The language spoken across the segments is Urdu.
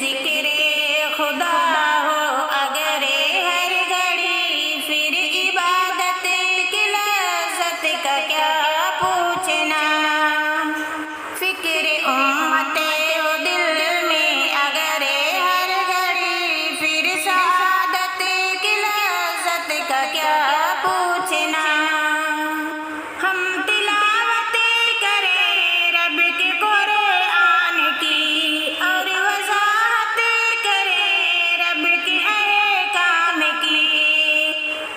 ذکر خدا ہو اگر ہر گھڑی، پھر عبادت کی لذت کا کیا پوچھنا۔ فکر امت ہو دل میں اگر ہر گھڑی، پھر سعادت کی لذت کا کیا پوچھنا۔ ہم تلاوت کریں رب کے قرآن کی، اور وضاحت کریں رب کے احکام کی۔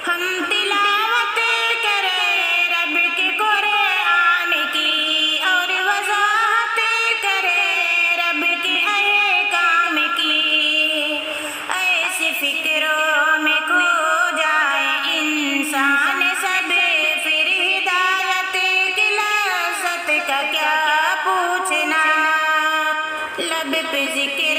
ہم تلاوت کریں رب کے قرآن کی، اور وضاحت کریں رب کے احکام کی۔ ایسی فکروں میں کھو جائے انسان سب، پھر ہدایت کی لذت کا کیا پوچھنا۔ لب پہ ذکر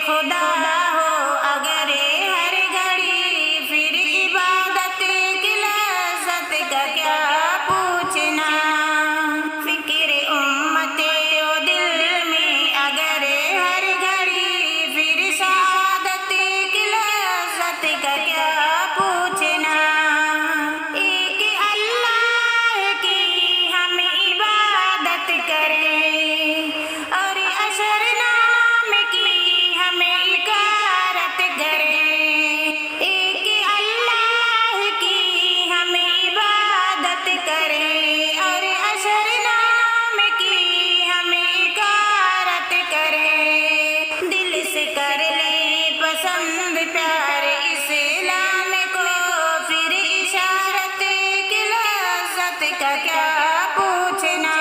خدا ہو اگر ہر گھڑی، پھر عبادت کی لذت کا کیا پوچھنا۔ فکر امت ہو دل میں اگر ہر گھڑی، پھر سعادت کی لذت کا کیا پوچھنا۔ ایک اللہ کی ہم عبادت کریں، اور اشر نام کی ہم اکارت کریں۔ ایک اللہ کی ہم عبادت کریں، اور اشر نام کی ہم اکارت کریں۔ دل سے کر لیں پسند پیار اسلام کو، پھر اشارت کی لذت کا کیا پوچھنا۔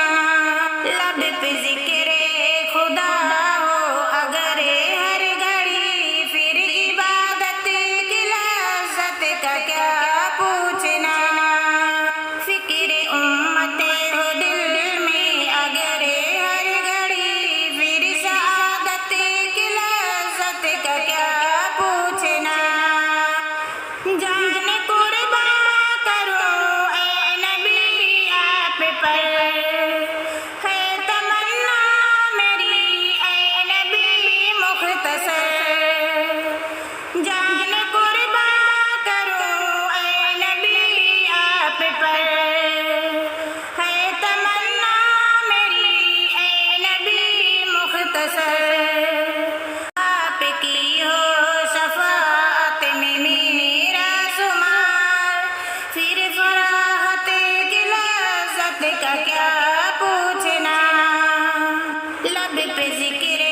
لب پہ ذکر خدا ہو اگر ہر گھڑی، پھر عبادت کی لذت کا کیا پوچھنا۔ فکر امت ہو دل میں اگر ہر گھڑی، پھر سعادت کی لذت کا کیا پوچھنا۔ جان قربان کروں اے نبی آپ پر، ہے تمنا میری اے نبی مختصر۔ جان قربان کروں اے نبی آپ پر، ہے تمنا میری اے نبی مختصر۔ آپ کی ہو شفاعت میں میرا شمار، پھر فراحت کی لذت کا کیا پوچھنا۔ لب پہ ذکر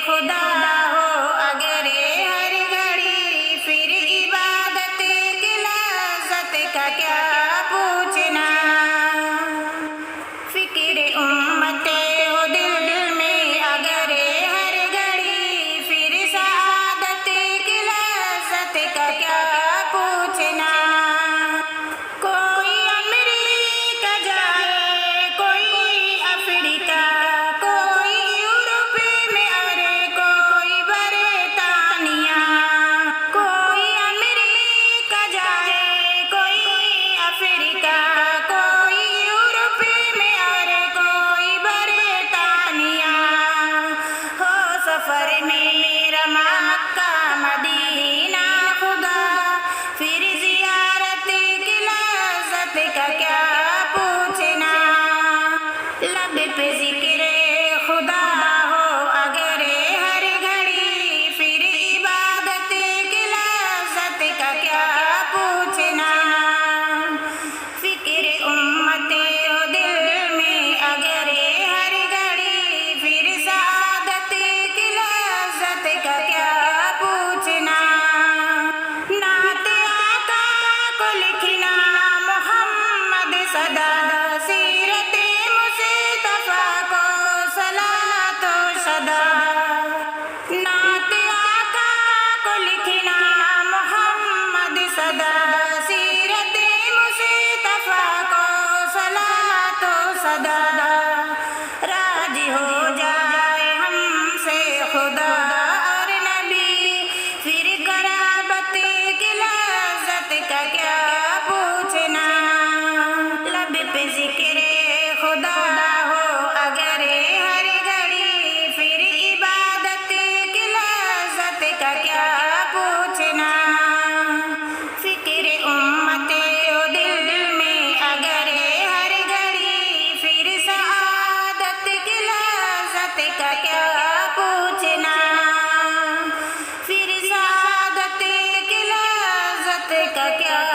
خدا ہو اگر ہر گھڑی، پھر عبادت کی لذت کا کیا پوچھنا۔ فکر امت ہو دل میں اگر ہر گھڑی، پھر سعادت کی لذت کا کیا پوچھنا۔ کوئی امریکہ جائے، کوئی افریقہ، کوئی یورپ میں اور کوئی برطانیہ۔ کوئی امریکہ جائے، کوئی افریقہ، کوئی یورپ میں اور کوئی برطانیہ۔ ہو سفر میں میرا مکہ مدینہ خدا، پھر زیارت کی لذت کا کیا پوچھنا۔ لب پہ ذکر خدا ہو اگر ہر گھڑی، پھر عبادت کی لذت کا کیا پوچھنا۔ فکر امت ہو دل میں اگر ہر گھڑی، پھر سعادت کی لذت کا کیا پوچھنا۔ نعت آقا کو لکھنا محمد صدا، سیرت مصطفیٰ کو صلاۃ و صدا۔ نعت آقا کو لکھنا محمد صدا، سیرت مصطفیٰ کو صلاۃ و صدا۔ راضی ہو جائے ہم سے خدا اور نبی، پھر قرابت کی لذت کا کیا پوچھنا۔ لب پہ ذکر خدا ہو اگر ہر گھڑی، پھر عبادت کا کیا